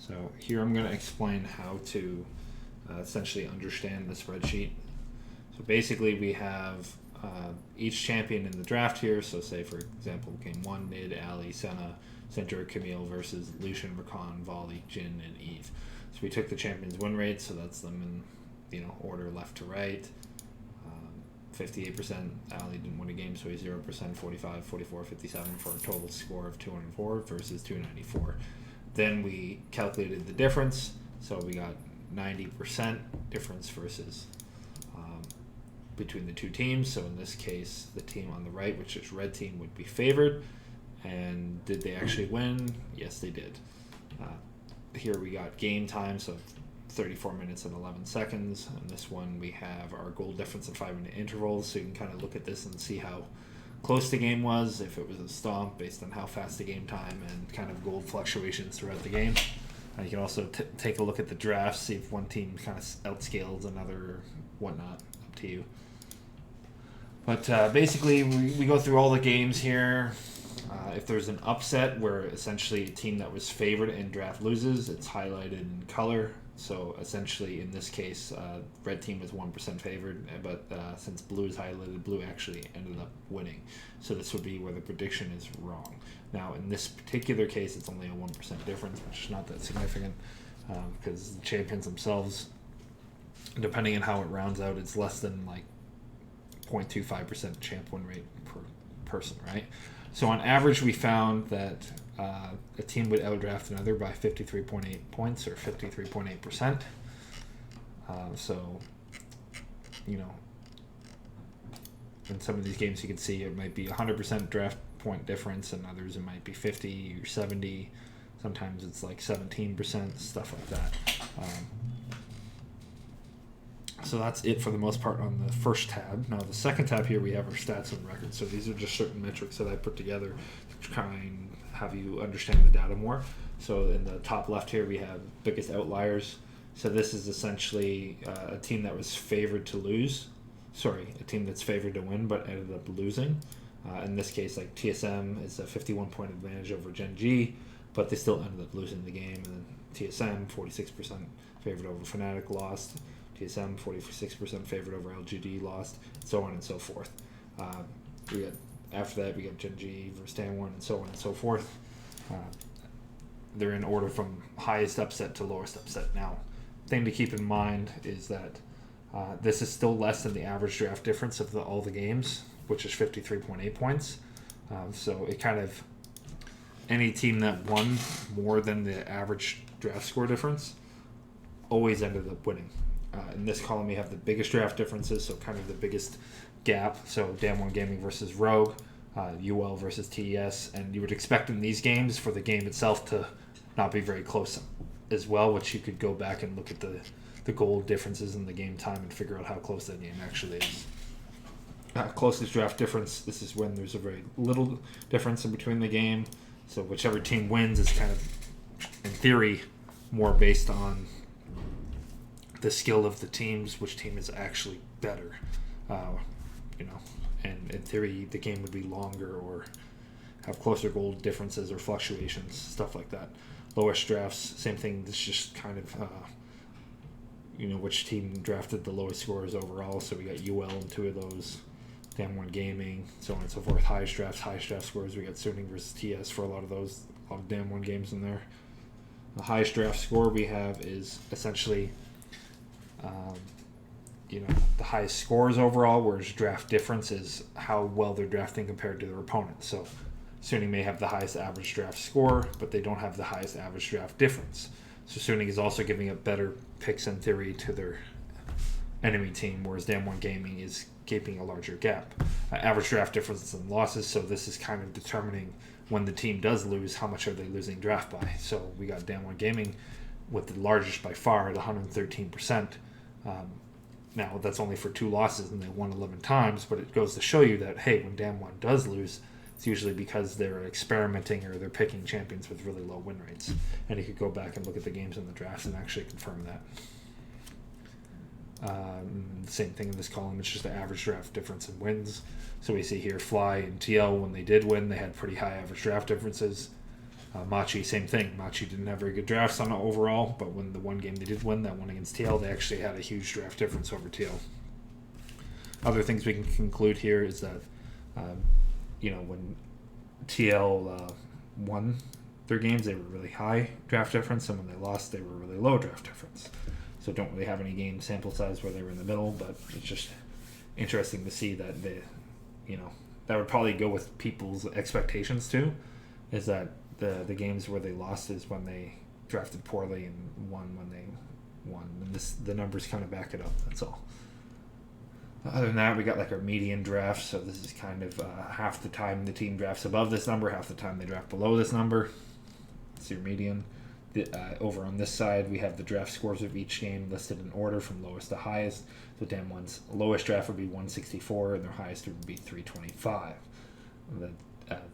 So here I'm going to explain how to essentially understand the spreadsheet. So basically we have each champion in the draft here. So say for example game 1, Nid, Ali, Senna, Center, Camille versus Lucian, Rakan, Volley, Jin, and Eve. So we took the champions' win rates, so that's them in order left to right. 58%, Ali didn't win a game, so he's 0%, 45, 44, 57 for a total score of 204 versus 294. Then we calculated the difference, so we got 90% difference versus between the two teams. So in this case, the team on the right, which is red team, would be favored. And did they actually win? Yes, they did. Here we got game time, so 34 minutes and 11 seconds. And this one we have our goal difference in 5-minute intervals, so you can kind of look at this and see how close the game was, if it was a stomp based on how fast the game time and kind of goal fluctuations throughout the game. You can also take a look at the drafts, see if one team kind of outscales another or whatnot, up to you. But basically, we go through all the games here. If there's an upset where essentially a team that was favored in draft loses, it's highlighted in color. So essentially, in this case, red team was 1% favored, but since blue is highlighted, blue actually ended up winning. So this would be where the prediction is wrong. Now, in this particular case, it's only a 1% difference, which is not that significant because the champions themselves, depending on how it rounds out, it's less than like 0.25% champ win rate per person, right? So on average, we found that a team would outdraft another by 53.8 points or 53.8%. So, in some of these games you can see it might be 100% draft point difference, and others it might be 50 or 70. Sometimes it's like 17%, stuff like that. So that's it for the most part on the first tab. Now the second tab here we have our stats and records. So these are just certain metrics that I put together to try and have you understand the data more. So in the top left here we have biggest outliers. So this is essentially a team that was favored to lose. Sorry, a team that's favored to win but ended up losing. In this case, like TSM is a 51-point advantage over Gen G, but they still ended up losing the game. And then TSM, 46% favored over Fnatic, lost. TSM 46% favored over LGD, lost, and so on and so forth. After that we got Gen G versus Damwon, and so on and so forth. They're in order from highest upset to lowest upset. Now, thing to keep in mind is that this is still less than the average draft difference of all the games, which is 53.8 points. So it kind of, any team that won more than the average draft score difference always ended up winning. In this column, we have the biggest draft differences, so kind of the biggest gap. So Damwon Gaming versus Rogue, UL versus TES, and you would expect in these games for the game itself to not be very close as well, which you could go back and look at the goal differences in the game time and figure out how close that game actually is. Closest draft difference, this is when there's a very little difference in between the game. So whichever team wins is kind of, in theory, more based on the skill of the teams, which team is actually better, and in theory the game would be longer or have closer goal differences or fluctuations, stuff like that. Lowest drafts, same thing. It's just kind of which team drafted the lowest scores overall. So we got UL in two of those, Damwon Gaming, so on and so forth. Highest draft scores, we got Suning versus TS for a lot of Damwon games in there. The highest draft score we have is essentially the highest scores overall, whereas draft difference is how well they're drafting compared to their opponent. So Suning may have the highest average draft score, but they don't have the highest average draft difference. So Suning is also giving up better picks in theory to their enemy team, whereas Damwon Gaming is keeping a larger gap. Average draft difference and losses, so this is kind of determining when the team does lose, how much are they losing draft by. So we got Damwon Gaming with the largest by far at 113%. Now, that's only for 2 losses, and they won 11 times, but it goes to show you that, hey, when Damwon does lose, it's usually because they're experimenting or they're picking champions with really low win rates. And you could go back and look at the games in the drafts and actually confirm that. Same thing in this column, it's just the average draft difference in wins. So we see here Fly and TL, when they did win, they had pretty high average draft differences. Machi, same thing. Machi didn't have very good drafts on it overall, but when the one game they did win, that one against TL, they actually had a huge draft difference over TL. Other things we can conclude here is that, when TL won their games, they were really high draft difference, and when they lost, they were really low draft difference. So don't really have any game sample size where they were in the middle, but it's just interesting to see that that would probably go with people's expectations too, is that the games where they lost is when they drafted poorly and won when they won, and the numbers kind of back it up. That's all. Other than that, we got like our median draft, so this is kind of half the time the team drafts above this number, half the time they draft below this number. It's your median. Over on this side, we have the draft scores of each game listed in order from lowest to highest. So Damwon's lowest draft would be 164, and their highest would be 325.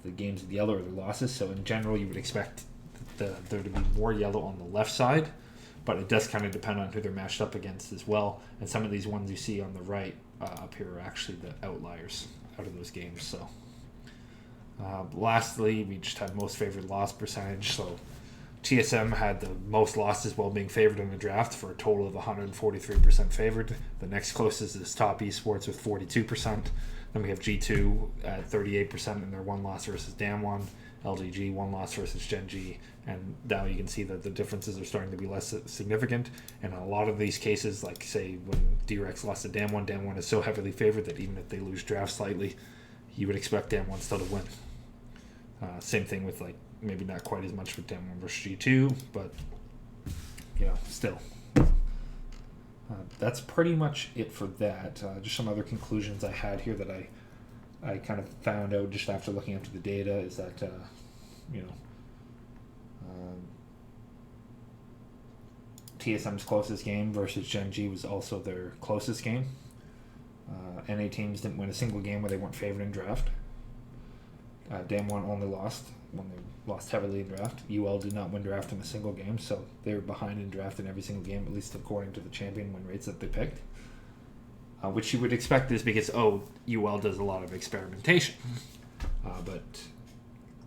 The games with yellow are their losses, so in general, you would expect there to be more yellow on the left side, but it does kind of depend on who they're matched up against as well. And some of these ones you see on the right up here are actually the outliers out of those games. So lastly, we just had most favored loss percentage. So TSM had the most losses while being favored in the draft for a total of 143% favored. The next closest is Top Esports with 42%. Then we have G2 at 38% in their one loss versus Damwon. LGG, one loss versus Gen G. And now you can see that the differences are starting to be less significant. And in a lot of these cases, like say when D-Rex lost to Damwon is so heavily favored that even if they lose draft slightly, you would expect Damwon still to win. Same thing with maybe not quite as much with Damwon versus G2, but still. That's pretty much it for that. Just some other conclusions I had here that I kind of found out just after looking into the data is that TSM's closest game versus Gen G was also their closest game. NA teams didn't win a single game where they weren't favored in draft. Damwon only lost when they lost heavily in draft. UL did not win draft in a single game, so they were behind in draft in every single game, at least according to the champion win rates that they picked. Which you would expect is because, UL does a lot of experimentation. But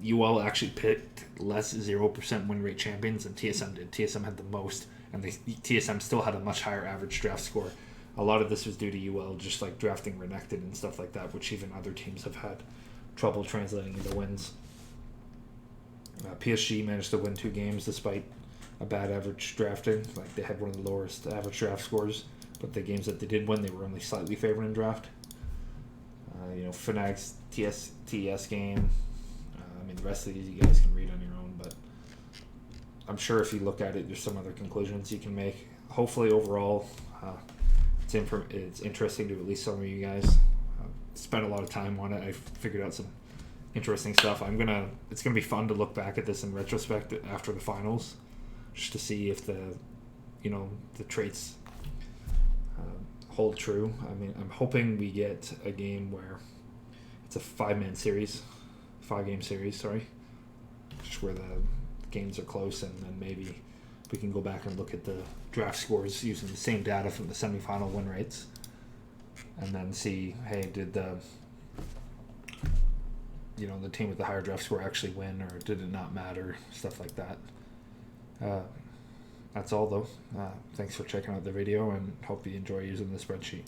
UL actually picked less 0% win rate champions than TSM did. TSM had the most, and TSM still had a much higher average draft score. A lot of this was due to UL just drafting Renekton and stuff like that, which even other teams have had trouble translating into wins. PSG managed to win 2 games despite a bad average drafting. They had one of the lowest average draft scores, but the games that they did win, they were only slightly favored in draft. Fnac's TS game. The rest of these you guys can read on your own, but I'm sure if you look at it, there's some other conclusions you can make. Hopefully, overall, it's interesting to at least some of you guys. Spent a lot of time on it. I figured out some interesting stuff. It's gonna be fun to look back at this in retrospect after the finals, just to see if the traits hold true. I'm hoping we get a game where it's a 5-game series, just where the games are close, and then maybe we can go back and look at the draft scores using the same data from the semifinal win rates, and then see, hey, did the team with the higher draft score actually win, or did it not matter, stuff like that. That's all, though. Thanks for checking out the video, and hope you enjoy using the spreadsheet.